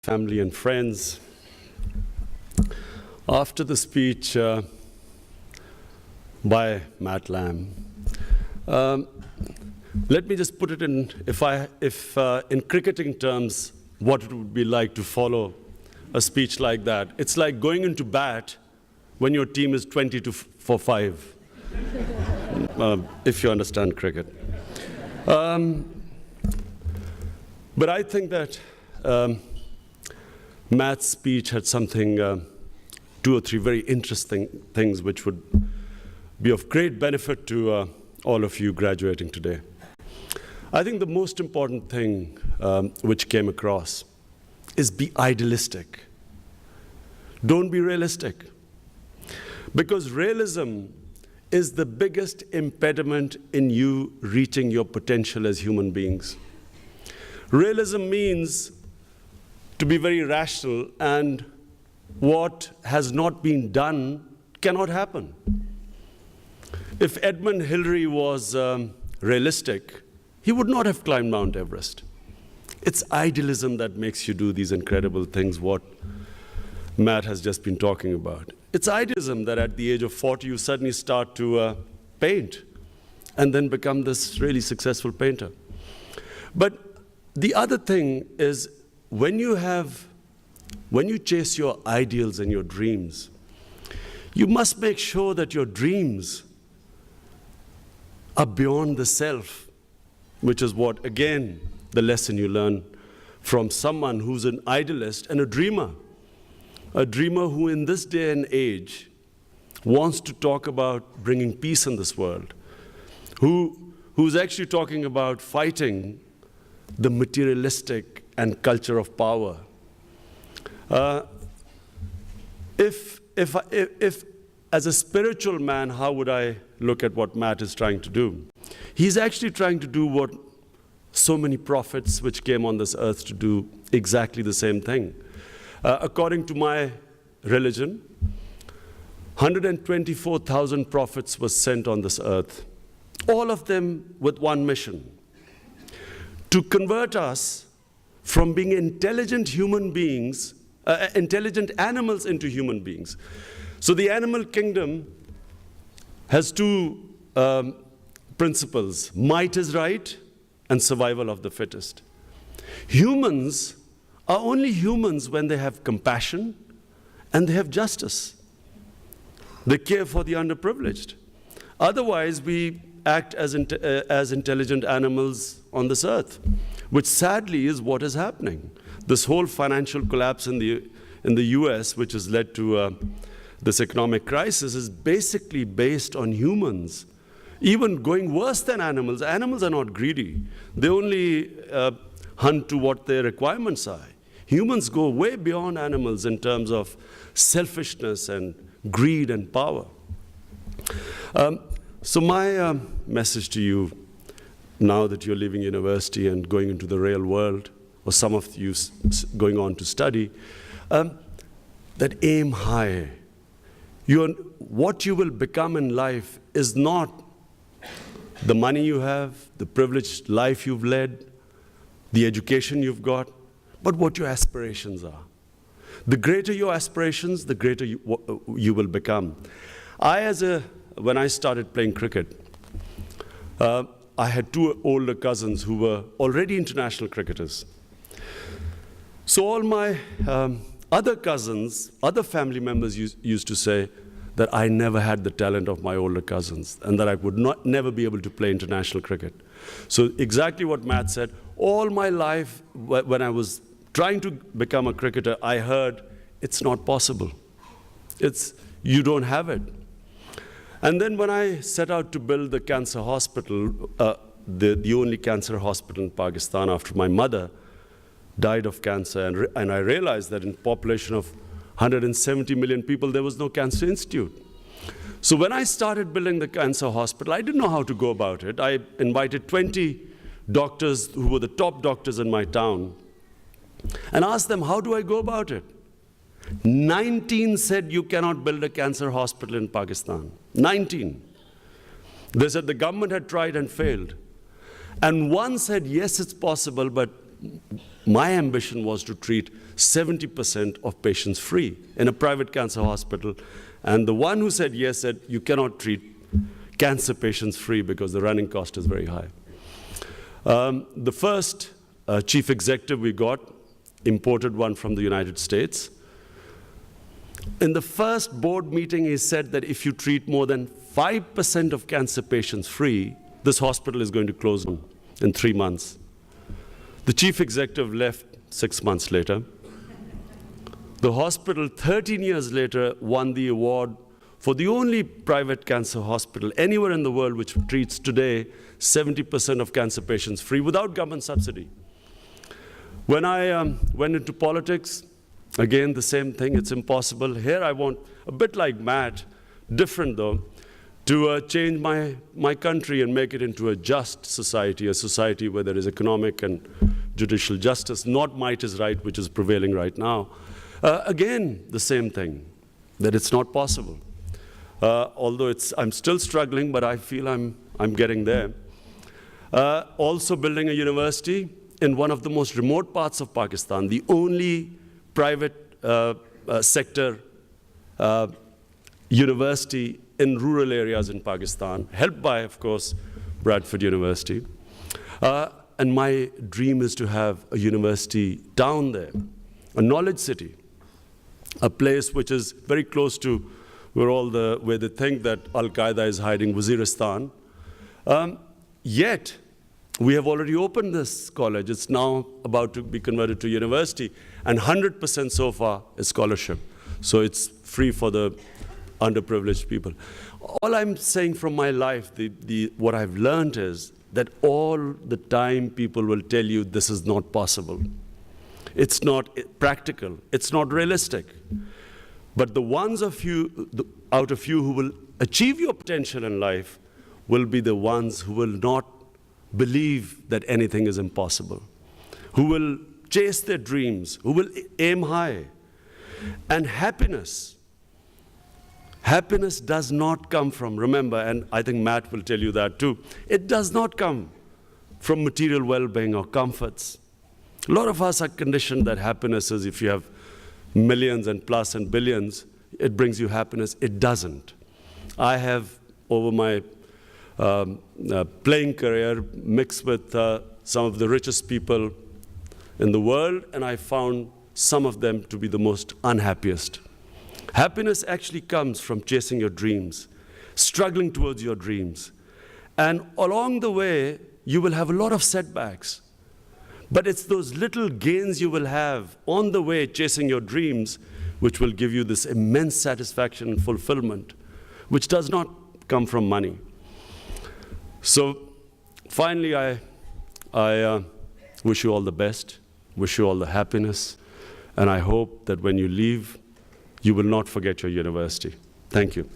family and friends, after the speech by Matt Lamb, let me just put it in, in cricketing terms, what it would be like to follow a speech like that. It's like going into bat when your team is 20 for 5, if you understand cricket. But I think that Matt's speech had something, 2 or 3 very interesting things which would be of great benefit to all of you graduating today. I think the most important thing which came across is be idealistic. Don't be realistic. Because realism is the biggest impediment in you reaching your potential as human beings. Realism means to be very rational, and what has not been done cannot happen. If Edmund Hillary was realistic, he would not have climbed Mount Everest. It's idealism that makes you do these incredible things, what Matt has just been talking about. It's idealism that at the age of 40, you suddenly start to paint and then become this really successful painter. But the other thing is, when you chase your ideals and your dreams, you must make sure that your dreams are beyond the self, which is what, again, the lesson you learn from someone who's an idealist and a dreamer who in this day and age wants to talk about bringing peace in this world, who's actually talking about fighting the materialistic and culture of power. If as a spiritual man, how would I look at what Matt is trying to do? He's actually trying to do what so many prophets which came on this earth to do, exactly the same thing. According to my religion, 124,000 prophets were sent on this earth, all of them with one mission: to convert us from being intelligent human beings, intelligent animals, into human beings. So the animal kingdom has 2 principles: might is right and survival of the fittest. Humans are only humans when they have compassion and they have justice. They care for the underprivileged. Otherwise, we act as intelligent animals on this earth, which sadly is what is happening. This whole financial collapse in the US, which has led to this economic crisis, is basically based on humans even going worse than animals. Animals are not greedy. They only hunt to what their requirements are. Humans go way beyond animals in terms of selfishness and greed and power. So my message to you, now that you're leaving university and going into the real world, or some of you going on to study, that aim high. What you will become in life is not the money you have, the privileged life you've led, the education you've got, but what your aspirations are. The greater your aspirations, the greater you will become. When I started playing cricket, I had 2 older cousins who were already international cricketers. So all my other cousins, other family members used to say that I never had the talent of my older cousins and that I would never be able to play international cricket. So exactly what Matt said, all my life when I was trying to become a cricketer, I heard, it's not possible. You don't have it. And then when I set out to build the cancer hospital, the only cancer hospital in Pakistan after my mother died of cancer, and I realized that in a population of 170 million people, there was no cancer institute. So when I started building the cancer hospital, I didn't know how to go about it. I invited 20 doctors who were the top doctors in my town and asked them, how do I go about it? 19 said, you cannot build a cancer hospital in Pakistan. 19. They said the government had tried and failed. And one said, yes, it's possible, but my ambition was to treat 70% of patients free in a private cancer hospital. And the one who said yes said, you cannot treat cancer patients free because the running cost is very high. The first chief executive we got, imported one from the United States. In the first board meeting, he said that if you treat more than 5% of cancer patients free, this hospital is going to close in 3 months. The chief executive left 6 months later. The hospital, 13 years later, won the award for the only private cancer hospital anywhere in the world which treats today 70% of cancer patients free without government subsidy. When I went into politics, again, the same thing, it's impossible. Here I want, a bit like Matt, different though, to change my country and make it into a just society, a society where there is economic and judicial justice, not might is right, which is prevailing right now. Again, the same thing, that it's not possible. Although I'm still struggling, but I feel I'm getting there. Also building a university in one of the most remote parts of Pakistan, the only private sector university in rural areas in Pakistan, helped by, of course, Bradford University. And my dream is to have a university down there, a knowledge city, a place which is very close to where they think that Al-Qaeda is hiding, Waziristan. Yet, we have already opened this college. It's now about to be converted to university, and 100% so far is scholarship. So it's free for the underprivileged people. All I'm saying from my life, what I've learned is that all the time people will tell you this is not possible. It's not practical. It's not realistic. But the ones out of you who will achieve your potential in life will be the ones who will not believe that anything is impossible, who will chase their dreams, who will aim high. And happiness does not come from, remember, and I think Matt will tell you that too, it does not come from material well-being or comforts. A lot of us are conditioned that happiness is if you have millions and plus and billions, it brings you happiness. It doesn't. I have, over my playing career, mixed with some of the richest people in the world, and I found some of them to be the most unhappiest. Happiness actually comes from chasing your dreams, struggling towards your dreams. And along the way, you will have a lot of setbacks. But it's those little gains you will have on the way chasing your dreams which will give you this immense satisfaction and fulfillment, which does not come from money. So finally, I wish you all the best, wish you all the happiness, and I hope that when you leave, you will not forget your university. Thank you.